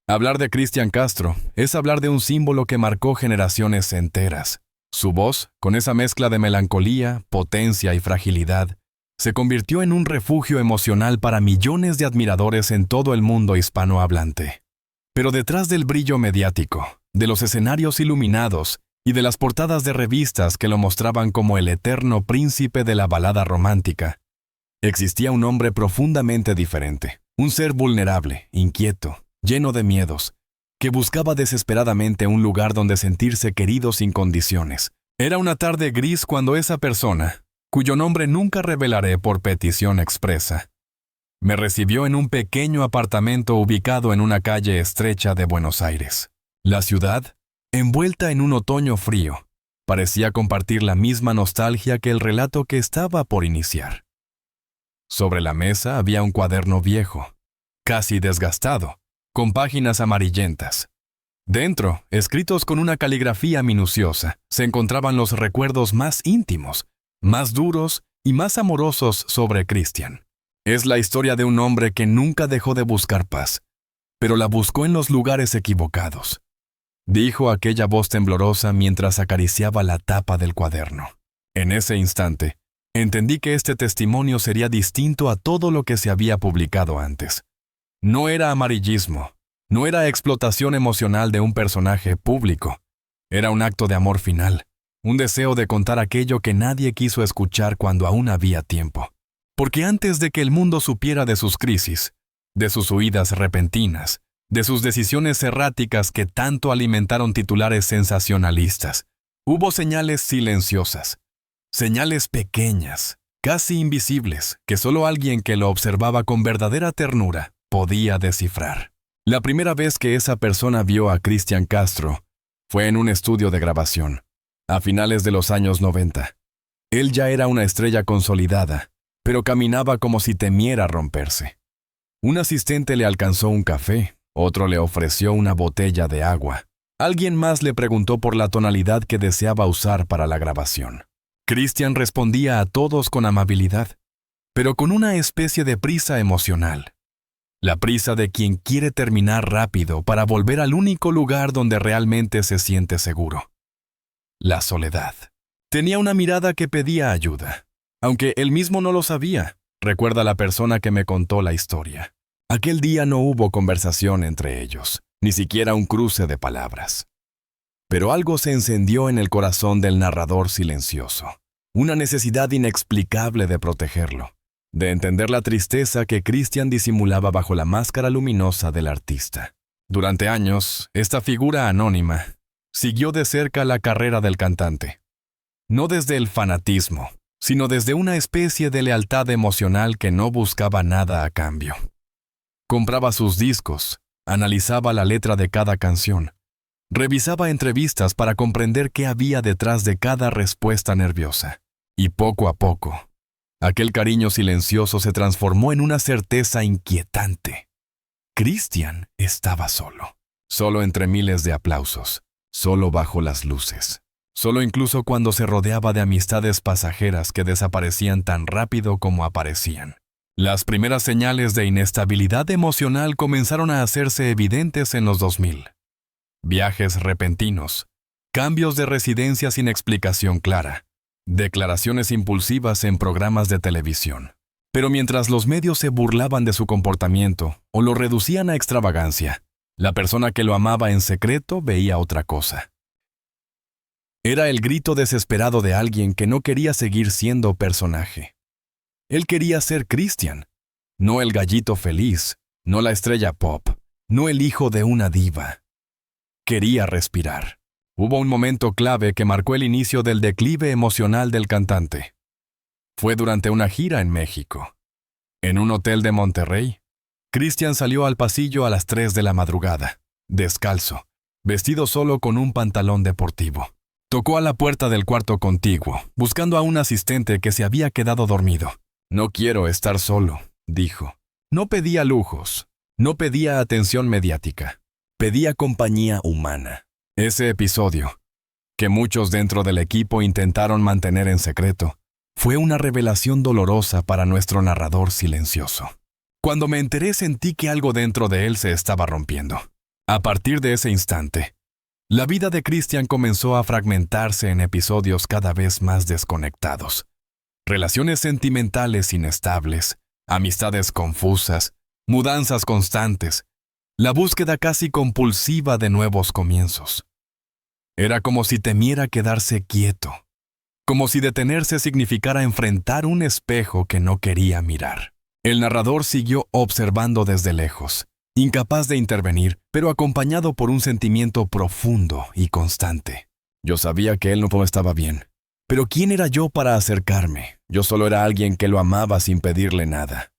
Hablar de Cristian Castro es hablar de un símbolo que marcó generaciones enteras. Su voz, con esa mezcla de melancolía, potencia y fragilidad, se convirtió en un refugio emocional para millones de admiradores en todo el mundo hispanohablante. Pero detrás del brillo mediático, de los escenarios iluminados y de las portadas de revistas que lo mostraban como el eterno príncipe de la balada romántica, existía un hombre profundamente diferente, un ser vulnerable, inquieto, lleno de miedos, que buscaba desesperadamente un lugar donde sentirse querido sin condiciones. Era una tarde gris cuando esa persona, cuyo nombre nunca revelaré por petición expresa, me recibió en un pequeño apartamento ubicado en una calle estrecha de Buenos Aires. La ciudad, envuelta en un otoño frío, parecía compartir la misma nostalgia que el relato que estaba por iniciar. Sobre la mesa había un cuaderno viejo, casi desgastado, con páginas amarillentas. Dentro, escritos con una caligrafía minuciosa, se encontraban los recuerdos más íntimos, más duros y más amorosos sobre Cristian. Es la historia de un hombre que nunca dejó de buscar paz, pero la buscó en los lugares equivocados, dijo aquella voz temblorosa mientras acariciaba la tapa del cuaderno. En ese instante, entendí que este testimonio sería distinto a todo lo que se había publicado antes. No era amarillismo, no era explotación emocional de un personaje público. Era un acto de amor final, un deseo de contar aquello que nadie quiso escuchar cuando aún había tiempo. Porque antes de que el mundo supiera de sus crisis, de sus huidas repentinas, de sus decisiones erráticas que tanto alimentaron titulares sensacionalistas, hubo señales silenciosas, señales pequeñas, casi invisibles, que solo alguien que lo observaba con verdadera ternura podía descifrar. La primera vez que esa persona vio a Cristian Castro fue en un estudio de grabación, a finales de los años 90. Él ya era una estrella consolidada, pero caminaba como si temiera romperse. Un asistente le alcanzó un café, otro le ofreció una botella de agua. Alguien más le preguntó por la tonalidad que deseaba usar para la grabación. Cristian respondía a todos con amabilidad, pero con una especie de prisa emocional. La prisa de quien quiere terminar rápido para volver al único lugar donde realmente se siente seguro. La soledad. Tenía una mirada que pedía ayuda, aunque él mismo no lo sabía, recuerda la persona que me contó la historia. Aquel día no hubo conversación entre ellos, ni siquiera un cruce de palabras. Pero algo se encendió en el corazón del narrador silencioso, una necesidad inexplicable de protegerlo, de entender la tristeza que Cristian disimulaba bajo la máscara luminosa del artista. Durante años, esta figura anónima siguió de cerca la carrera del cantante. No desde el fanatismo, sino desde una especie de lealtad emocional que no buscaba nada a cambio. Compraba sus discos, analizaba la letra de cada canción, revisaba entrevistas para comprender qué había detrás de cada respuesta nerviosa. Y poco a poco, aquel cariño silencioso se transformó en una certeza inquietante. Cristian estaba solo, solo entre miles de aplausos, solo bajo las luces, solo incluso cuando se rodeaba de amistades pasajeras que desaparecían tan rápido como aparecían. Las primeras señales de inestabilidad emocional comenzaron a hacerse evidentes en los 2000. Viajes repentinos, cambios de residencia sin explicación clara, declaraciones impulsivas en programas de televisión. Pero mientras los medios se burlaban de su comportamiento o lo reducían a extravagancia, la persona que lo amaba en secreto veía otra cosa. Era el grito desesperado de alguien que no quería seguir siendo personaje. Él quería ser Cristian, no el gallito feliz, no la estrella pop, no el hijo de una diva. Quería respirar. Hubo un momento clave que marcó el inicio del declive emocional del cantante. Fue durante una gira en México. En un hotel de Monterrey, Cristian salió al pasillo a las 3 de la madrugada, descalzo, vestido solo con un pantalón deportivo. Tocó a la puerta del cuarto contiguo, buscando a un asistente que se había quedado dormido. «No quiero estar solo», dijo. No pedía lujos, no pedía atención mediática, pedía compañía humana. Ese episodio, que muchos dentro del equipo intentaron mantener en secreto, fue una revelación dolorosa para nuestro narrador silencioso. Cuando me enteré sentí que algo dentro de él se estaba rompiendo. A partir de ese instante, la vida de Christian comenzó a fragmentarse en episodios cada vez más desconectados. Relaciones sentimentales inestables, amistades confusas, mudanzas constantes, la búsqueda casi compulsiva de nuevos comienzos. Era como si temiera quedarse quieto, como si detenerse significara enfrentar un espejo que no quería mirar. El narrador siguió observando desde lejos, incapaz de intervenir, pero acompañado por un sentimiento profundo y constante. Yo sabía que él no estaba bien. Pero ¿quién era yo para acercarme? Yo solo era alguien que lo amaba sin pedirle nada.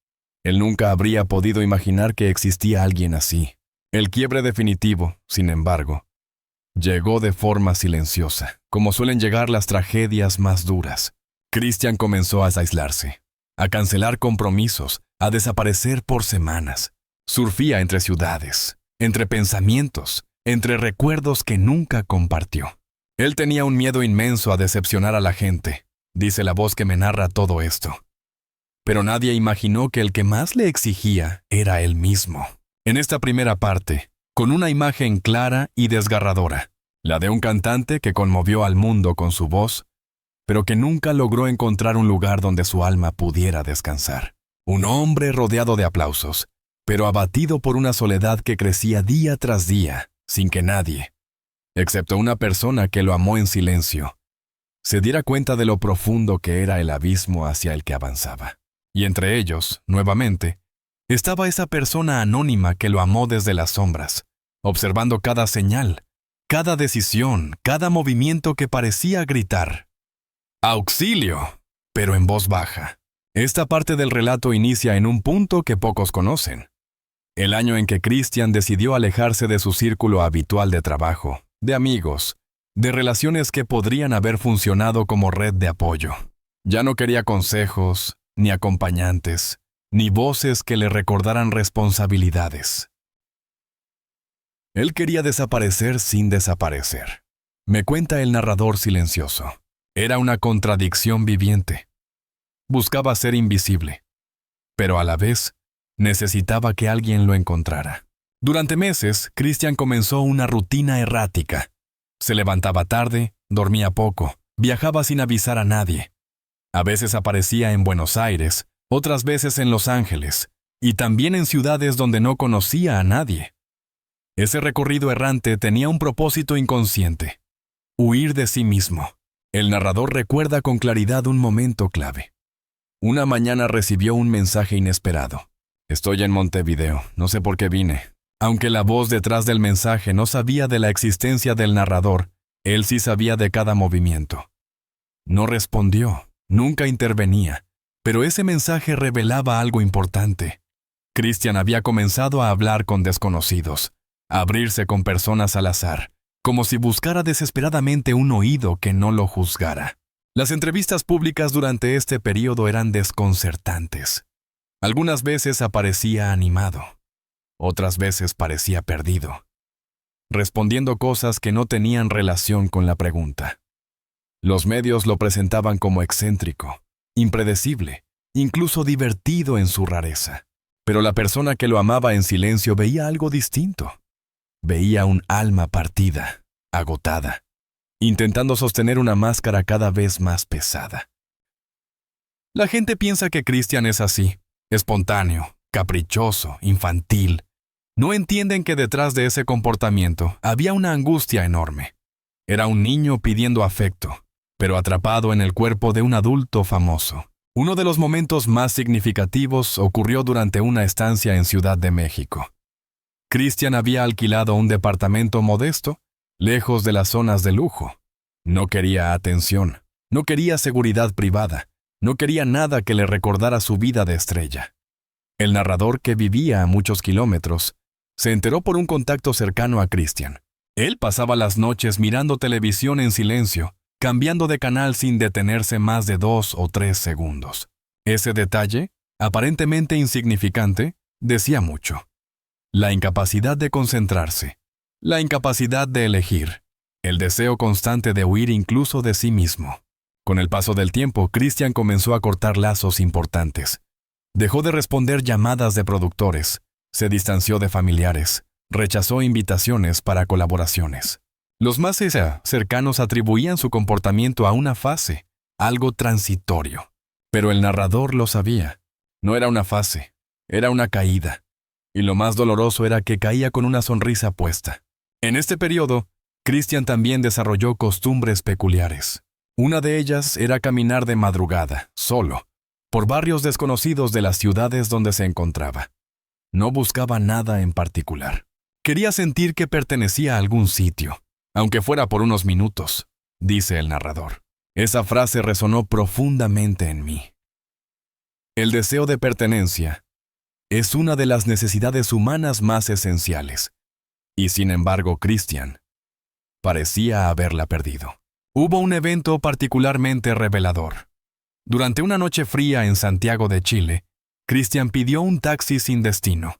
Él nunca habría podido imaginar que existía alguien así. El quiebre definitivo, sin embargo, llegó de forma silenciosa, como suelen llegar las tragedias más duras. Christian comenzó a aislarse, a cancelar compromisos, a desaparecer por semanas. Surfía entre ciudades, entre pensamientos, entre recuerdos que nunca compartió. Él tenía un miedo inmenso a decepcionar a la gente, dice la voz que me narra todo esto. Pero nadie imaginó que el que más le exigía era él mismo. En esta primera parte, con una imagen clara y desgarradora, la de un cantante que conmovió al mundo con su voz, pero que nunca logró encontrar un lugar donde su alma pudiera descansar. Un hombre rodeado de aplausos, pero abatido por una soledad que crecía día tras día, sin que nadie, excepto una persona que lo amó en silencio, se diera cuenta de lo profundo que era el abismo hacia el que avanzaba. Y entre ellos, nuevamente, estaba esa persona anónima que lo amó desde las sombras, observando cada señal, cada decisión, cada movimiento que parecía gritar ¡auxilio!, pero en voz baja. Esta parte del relato inicia en un punto que pocos conocen. El año en que Christian decidió alejarse de su círculo habitual de trabajo, de amigos, de relaciones que podrían haber funcionado como red de apoyo. Ya no quería consejos, ni acompañantes, ni voces que le recordaran responsabilidades. Él quería desaparecer sin desaparecer. Me cuenta el narrador silencioso. Era una contradicción viviente. Buscaba ser invisible, pero a la vez necesitaba que alguien lo encontrara. Durante meses, Christian comenzó una rutina errática. Se levantaba tarde, dormía poco, viajaba sin avisar a nadie. A veces aparecía en Buenos Aires, otras veces en Los Ángeles, y también en ciudades donde no conocía a nadie. Ese recorrido errante tenía un propósito inconsciente: huir de sí mismo. El narrador recuerda con claridad un momento clave. Una mañana recibió un mensaje inesperado. Estoy en Montevideo, no sé por qué vine. Aunque la voz detrás del mensaje no sabía de la existencia del narrador, él sí sabía de cada movimiento. No respondió, nunca intervenía, pero ese mensaje revelaba algo importante. Christian había comenzado a hablar con desconocidos, a abrirse con personas al azar, como si buscara desesperadamente un oído que no lo juzgara. Las entrevistas públicas durante este periodo eran desconcertantes. Algunas veces aparecía animado, otras veces parecía perdido, respondiendo cosas que no tenían relación con la pregunta. Los medios lo presentaban como excéntrico, impredecible, incluso divertido en su rareza. Pero la persona que lo amaba en silencio veía algo distinto. Veía un alma partida, agotada, intentando sostener una máscara cada vez más pesada. La gente piensa que Christian es así, espontáneo, caprichoso, infantil. No entienden que detrás de ese comportamiento había una angustia enorme. Era un niño pidiendo afecto, pero atrapado en el cuerpo de un adulto famoso. Uno de los momentos más significativos ocurrió durante una estancia en Ciudad de México. Christian había alquilado un departamento modesto, lejos de las zonas de lujo. No quería atención, no quería seguridad privada, no quería nada que le recordara su vida de estrella. El narrador, que vivía a muchos kilómetros, se enteró por un contacto cercano a Christian. Él pasaba las noches mirando televisión en silencio, cambiando de canal sin detenerse más de 2 o 3 segundos. Ese detalle, aparentemente insignificante, decía mucho. La incapacidad de concentrarse, la incapacidad de elegir, el deseo constante de huir incluso de sí mismo. Con el paso del tiempo, Christian comenzó a cortar lazos importantes. Dejó de responder llamadas de productores, se distanció de familiares, Rechazó invitaciones para colaboraciones. Los más cercanos atribuían su comportamiento a una fase, algo transitorio. Pero el narrador lo sabía. No era una fase, era una caída. Y lo más doloroso era que caía con una sonrisa puesta. En este periodo, Christian también desarrolló costumbres peculiares. Una de ellas era caminar de madrugada, solo, por barrios desconocidos de las ciudades donde se encontraba. No buscaba nada en particular. Quería sentir que pertenecía a algún sitio, aunque fuera por unos minutos, dice el narrador. Esa frase resonó profundamente en mí. El deseo de pertenencia es una de las necesidades humanas más esenciales, y sin embargo Christian parecía haberla perdido. Hubo un evento particularmente revelador. Durante una noche fría en Santiago de Chile, Christian pidió un taxi sin destino.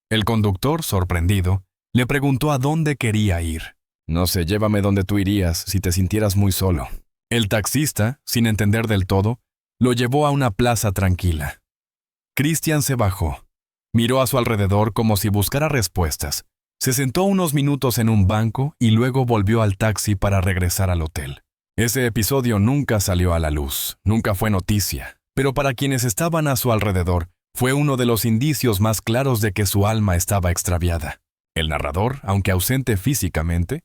El conductor, sorprendido, le preguntó a dónde quería ir. No sé, llévame donde tú irías si te sintieras muy solo. El taxista, sin entender del todo, lo llevó a una plaza tranquila. Christian se bajó, miró a su alrededor como si buscara respuestas, se sentó unos minutos en un banco y luego volvió al taxi para regresar al hotel. Ese episodio nunca salió a la luz, nunca fue noticia, pero para quienes estaban a su alrededor, fue uno de los indicios más claros de que su alma estaba extraviada. El narrador, aunque ausente físicamente,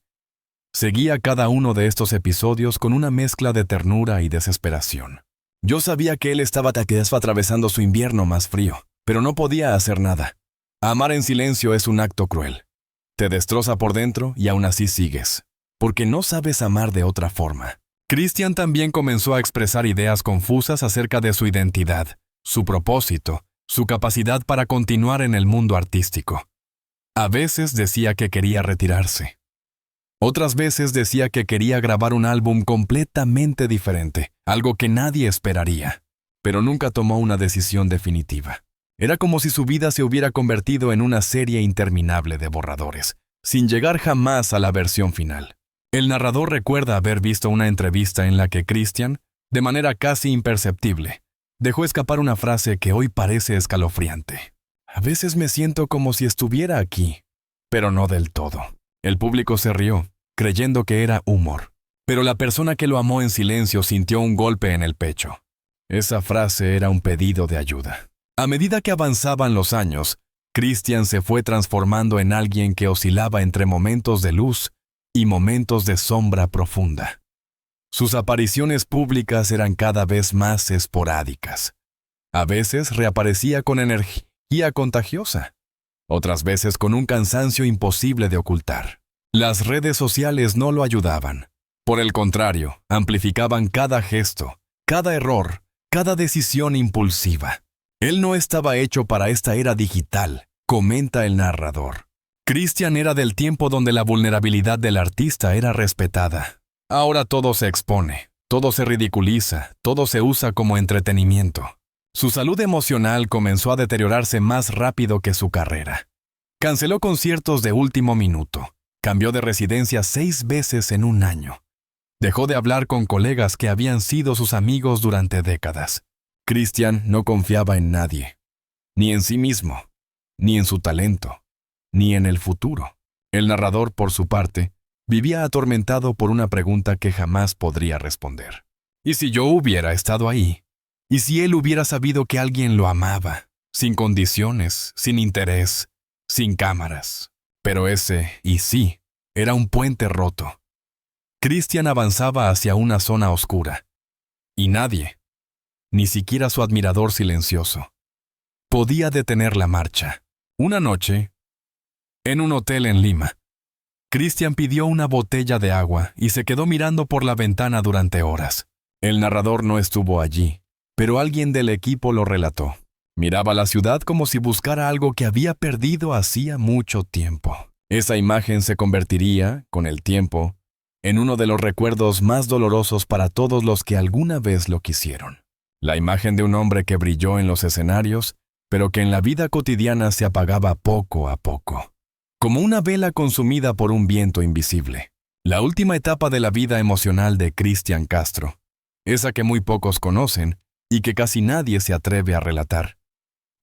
seguía cada uno de estos episodios con una mezcla de ternura y desesperación. Yo sabía que él estaba atravesando su invierno más frío, pero no podía hacer nada. Amar en silencio es un acto cruel. Te destroza por dentro y aún así sigues, porque no sabes amar de otra forma. Christian también comenzó a expresar ideas confusas acerca de su identidad, su propósito, su capacidad para continuar en el mundo artístico. A veces decía que quería retirarse. Otras veces decía que quería grabar un álbum completamente diferente, algo que nadie esperaría, pero nunca tomó una decisión definitiva. Era como si su vida se hubiera convertido en una serie interminable de borradores, sin llegar jamás a la versión final. El narrador recuerda haber visto una entrevista en la que Christian, de manera casi imperceptible, dejó escapar una frase que hoy parece escalofriante. A veces me siento como si estuviera aquí, pero no del todo. El público se rió, creyendo que era humor, pero la persona que lo amó en silencio sintió un golpe en el pecho. Esa frase era un pedido de ayuda. A medida que avanzaban los años, Christian se fue transformando en alguien que oscilaba entre momentos de luz y momentos de sombra profunda. Sus apariciones públicas eran cada vez más esporádicas. A veces reaparecía con energía contagiosa, otras veces con un cansancio imposible de ocultar. Las redes sociales no lo ayudaban. Por el contrario, amplificaban cada gesto, cada error, cada decisión impulsiva. Él no estaba hecho para esta era digital, comenta el narrador. Christian era del tiempo donde la vulnerabilidad del artista era respetada. Ahora todo se expone, todo se ridiculiza, todo se usa como entretenimiento. Su salud emocional comenzó a deteriorarse más rápido que su carrera. Canceló conciertos de último minuto. Cambió de residencia 6 veces en un año. Dejó de hablar con colegas que habían sido sus amigos durante décadas. Christian no confiaba en nadie, ni en sí mismo, ni en su talento, ni en el futuro. El narrador, por su parte, vivía atormentado por una pregunta que jamás podría responder. ¿Y si yo hubiera estado ahí? ¿Y si él hubiera sabido que alguien lo amaba, sin condiciones, sin interés, sin cámaras? Pero ese, y sí, era un puente roto. Christian avanzaba hacia una zona oscura, y nadie, ni siquiera su admirador silencioso, podía detener la marcha. Una noche, en un hotel en Lima, Christian pidió una botella de agua y se quedó mirando por la ventana durante horas. El narrador no estuvo allí, pero alguien del equipo lo relató. Miraba la ciudad como si buscara algo que había perdido hacía mucho tiempo. Esa imagen se convertiría, con el tiempo, en uno de los recuerdos más dolorosos para todos los que alguna vez lo quisieron. La imagen de un hombre que brilló en los escenarios, pero que en la vida cotidiana se apagaba poco a poco, como una vela consumida por un viento invisible. La última etapa de la vida emocional de Christian Castro, esa que muy pocos conocen y que casi nadie se atreve a relatar,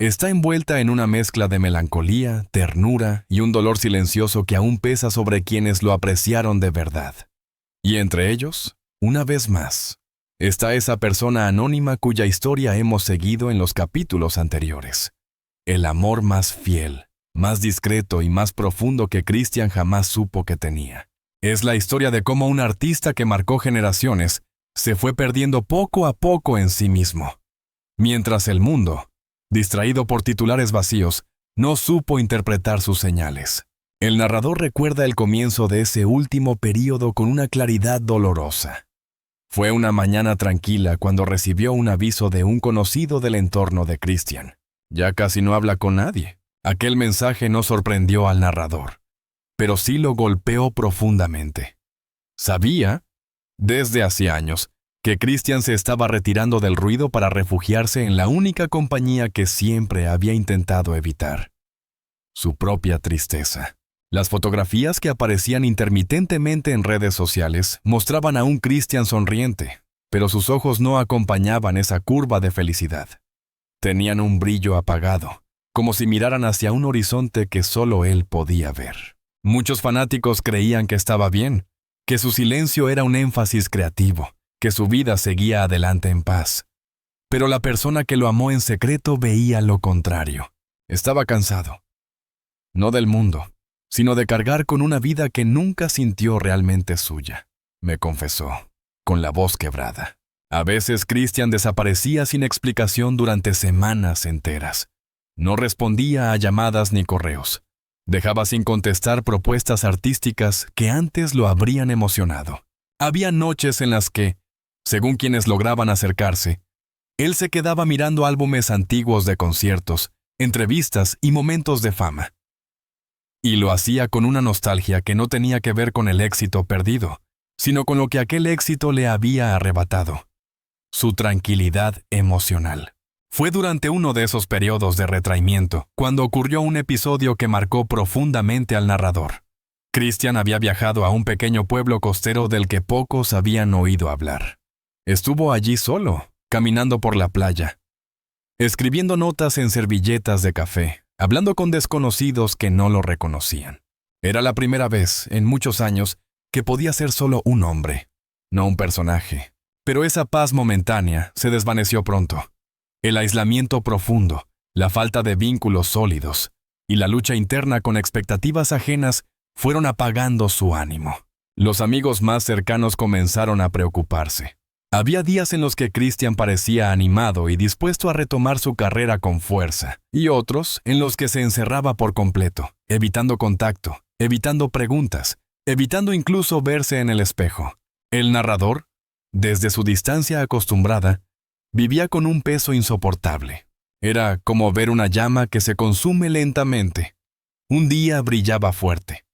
está envuelta en una mezcla de melancolía, ternura y un dolor silencioso que aún pesa sobre quienes lo apreciaron de verdad. Y entre ellos, una vez más, está esa persona anónima cuya historia hemos seguido en los capítulos anteriores. El amor más fiel, más discreto y más profundo que Christian jamás supo que tenía. Es la historia de cómo un artista que marcó generaciones se fue perdiendo poco a poco en sí mismo, mientras el mundo, distraído por titulares vacíos, no supo interpretar sus señales. El narrador recuerda el comienzo de ese último período con una claridad dolorosa. Fue una mañana tranquila cuando recibió un aviso de un conocido del entorno de Christian. Ya casi no habla con nadie. Aquel mensaje no sorprendió al narrador, pero sí lo golpeó profundamente. Sabía, desde hacía años, que Christian se estaba retirando del ruido para refugiarse en la única compañía que siempre había intentado evitar: su propia tristeza. Las fotografías que aparecían intermitentemente en redes sociales mostraban a un Christian sonriente, pero sus ojos no acompañaban esa curva de felicidad. Tenían un brillo apagado, como si miraran hacia un horizonte que solo él podía ver. Muchos fanáticos creían que estaba bien, que su silencio era un énfasis creativo, que su vida seguía adelante en paz. Pero la persona que lo amó en secreto veía lo contrario. Estaba cansado. No del mundo, sino de cargar con una vida que nunca sintió realmente suya, me confesó, con la voz quebrada. A veces Christian desaparecía sin explicación durante semanas enteras. No respondía a llamadas ni correos. Dejaba sin contestar propuestas artísticas que antes lo habrían emocionado. Había noches en las que, según quienes lograban acercarse, él se quedaba mirando álbumes antiguos de conciertos, entrevistas y momentos de fama. Y lo hacía con una nostalgia que no tenía que ver con el éxito perdido, sino con lo que aquel éxito le había arrebatado: su tranquilidad emocional. Fue durante uno de esos periodos de retraimiento cuando ocurrió un episodio que marcó profundamente al narrador. Christian había viajado a un pequeño pueblo costero del que pocos habían oído hablar. Estuvo allí solo, caminando por la playa, escribiendo notas en servilletas de café, hablando con desconocidos que no lo reconocían. Era la primera vez, en muchos años, que podía ser solo un hombre, no un personaje. Pero esa paz momentánea se desvaneció pronto. El aislamiento profundo, la falta de vínculos sólidos y la lucha interna con expectativas ajenas fueron apagando su ánimo. Los amigos más cercanos comenzaron a preocuparse. Había días en los que Christian parecía animado y dispuesto a retomar su carrera con fuerza, y otros en los que se encerraba por completo, evitando contacto, evitando preguntas, evitando incluso verse en el espejo. El narrador, desde su distancia acostumbrada, vivía con un peso insoportable. Era como ver una llama que se consume lentamente. Un día brillaba fuerte.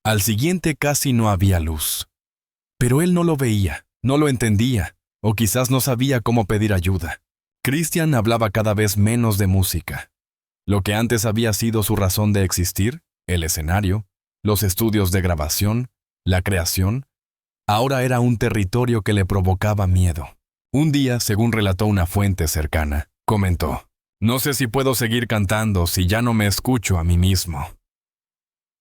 Al siguiente casi no había luz. Pero él no lo veía, no lo entendía, o quizás no sabía cómo pedir ayuda. Christian hablaba cada vez menos de música. Lo que antes había sido su razón de existir, el escenario, los estudios de grabación, la creación, ahora era un territorio que le provocaba miedo. Un día, según relató una fuente cercana, comentó: «No sé si puedo seguir cantando si ya no me escucho a mí mismo».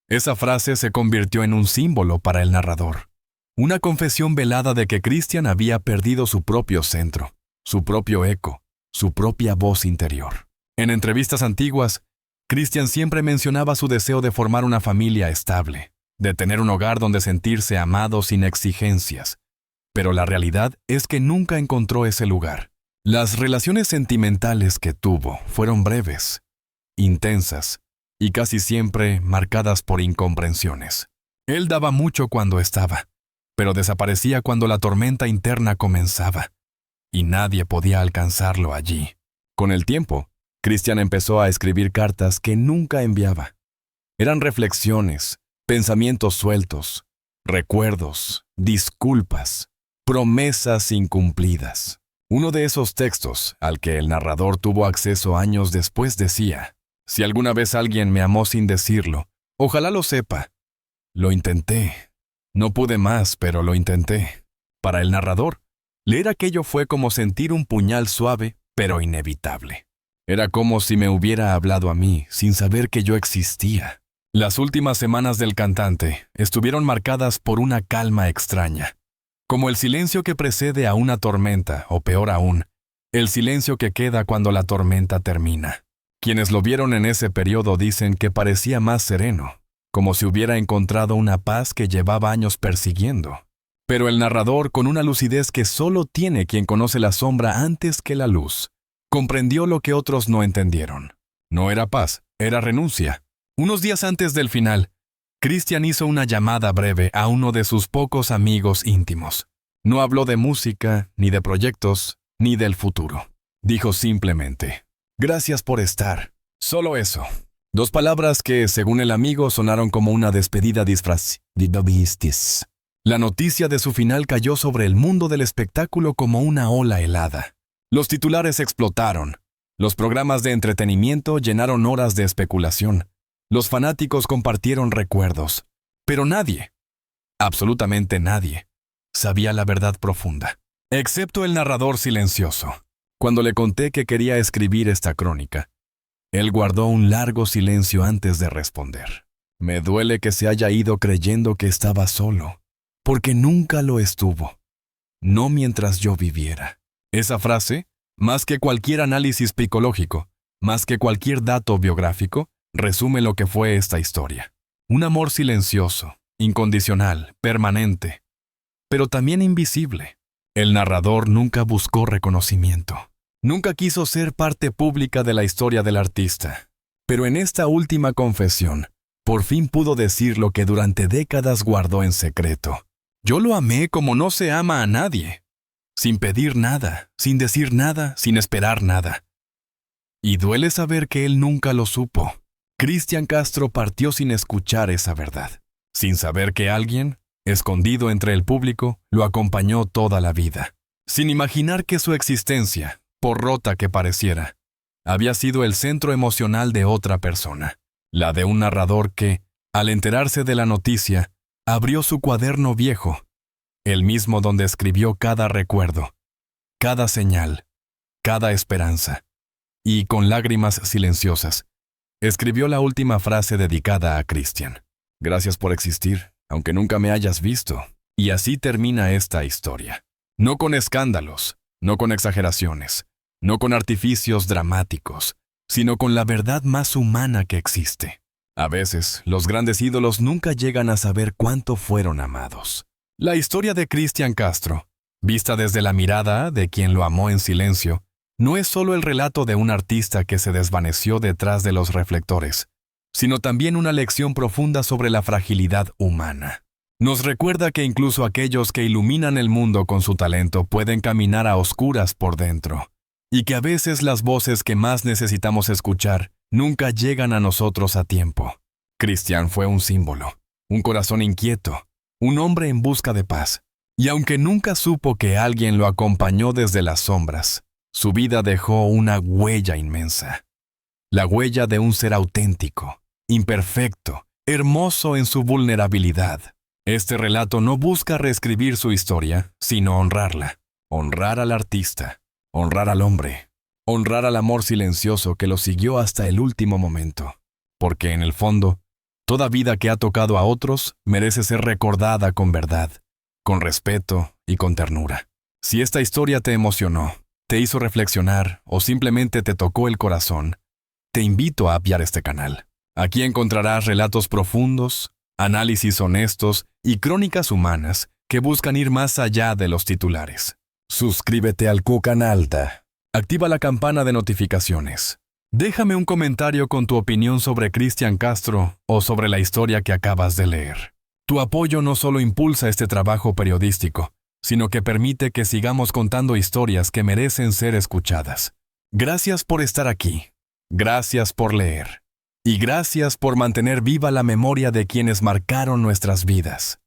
Esa frase se convirtió en un símbolo para el narrador. Una confesión velada de que Christian había perdido su propio centro, su propio eco, su propia voz interior. En entrevistas antiguas, Christian siempre mencionaba su deseo de formar una familia estable, de tener un hogar donde sentirse amado sin exigencias. Pero la realidad es que nunca encontró ese lugar. Las relaciones sentimentales que tuvo fueron breves, intensas y casi siempre marcadas por incomprensiones. Él daba mucho cuando estaba, pero desaparecía cuando la tormenta interna comenzaba, y nadie podía alcanzarlo allí. Con el tiempo, Christian empezó a escribir cartas que nunca enviaba. Eran reflexiones, pensamientos sueltos, recuerdos, disculpas, promesas incumplidas. Uno de esos textos, al que el narrador tuvo acceso años después, decía: «Si alguna vez alguien me amó sin decirlo, ojalá lo sepa. Lo intenté. No pude más, pero lo intenté». Para el narrador, leer aquello fue como sentir un puñal suave, pero inevitable. Era como si me hubiera hablado a mí, sin saber que yo existía. Las últimas semanas del cantante estuvieron marcadas por una calma extraña, como el silencio que precede a una tormenta, o peor aún, el silencio que queda cuando la tormenta termina. Quienes lo vieron en ese periodo dicen que parecía más sereno, como si hubiera encontrado una paz que llevaba años persiguiendo. Pero el narrador, con una lucidez que solo tiene quien conoce la sombra antes que la luz, comprendió lo que otros no entendieron. No era paz, era renuncia. Unos días antes del final, Christian hizo una llamada breve a uno de sus pocos amigos íntimos. No habló de música, ni de proyectos, ni del futuro. Dijo simplemente, «Gracias por estar». Solo eso. 2 palabras que, según el amigo, sonaron como una despedida disfraz. La noticia de su final cayó sobre el mundo del espectáculo como una ola helada. Los titulares explotaron. Los programas de entretenimiento llenaron horas de especulación. Los fanáticos compartieron recuerdos. Pero nadie, absolutamente nadie, sabía la verdad profunda. Excepto el narrador silencioso. Cuando le conté que quería escribir esta crónica, él guardó un largo silencio antes de responder. Me duele que se haya ido creyendo que estaba solo, porque nunca lo estuvo. No mientras yo viviera. Esa frase, más que cualquier análisis psicológico, más que cualquier dato biográfico, resume lo que fue esta historia. Un amor silencioso, incondicional, permanente, pero también invisible. El narrador nunca buscó reconocimiento. Nunca quiso ser parte pública de la historia del artista. Pero en esta última confesión, por fin pudo decir lo que durante décadas guardó en secreto. Yo lo amé como no se ama a nadie. Sin pedir nada, sin decir nada, sin esperar nada. Y duele saber que él nunca lo supo. Christian Castro partió sin escuchar esa verdad, sin saber que alguien, escondido entre el público, lo acompañó toda la vida, sin imaginar que su existencia, por rota que pareciera, había sido el centro emocional de otra persona, la de un narrador que, al enterarse de la noticia, abrió su cuaderno viejo, el mismo donde escribió cada recuerdo, cada señal, cada esperanza, y con lágrimas silenciosas, escribió la última frase dedicada a Christian. Gracias por existir, aunque nunca me hayas visto. Y así termina esta historia. No con escándalos, no con exageraciones, no con artificios dramáticos, sino con la verdad más humana que existe. A veces, los grandes ídolos nunca llegan a saber cuánto fueron amados. La historia de Christian Castro, vista desde la mirada de quien lo amó en silencio, no es solo el relato de un artista que se desvaneció detrás de los reflectores, sino también una lección profunda sobre la fragilidad humana. Nos recuerda que incluso aquellos que iluminan el mundo con su talento pueden caminar a oscuras por dentro, y que a veces las voces que más necesitamos escuchar nunca llegan a nosotros a tiempo. Christian fue un símbolo, un corazón inquieto, un hombre en busca de paz, y aunque nunca supo que alguien lo acompañó desde las sombras, su vida dejó una huella inmensa. La huella de un ser auténtico, imperfecto, hermoso en su vulnerabilidad. Este relato no busca reescribir su historia, sino honrarla. Honrar al artista, honrar al hombre, honrar al amor silencioso que lo siguió hasta el último momento. Porque en el fondo, toda vida que ha tocado a otros merece ser recordada con verdad, con respeto y con ternura. Si esta historia te emocionó, te hizo reflexionar o simplemente te tocó el corazón, te invito a apoyar este canal. Aquí encontrarás relatos profundos, análisis honestos y crónicas humanas que buscan ir más allá de los titulares. Suscríbete al canal. Activa la campana de notificaciones. Déjame un comentario con tu opinión sobre Christian Castro o sobre la historia que acabas de leer. Tu apoyo no solo impulsa este trabajo periodístico, sino que permite que sigamos contando historias que merecen ser escuchadas. Gracias por estar aquí. Gracias por leer. Y gracias por mantener viva la memoria de quienes marcaron nuestras vidas.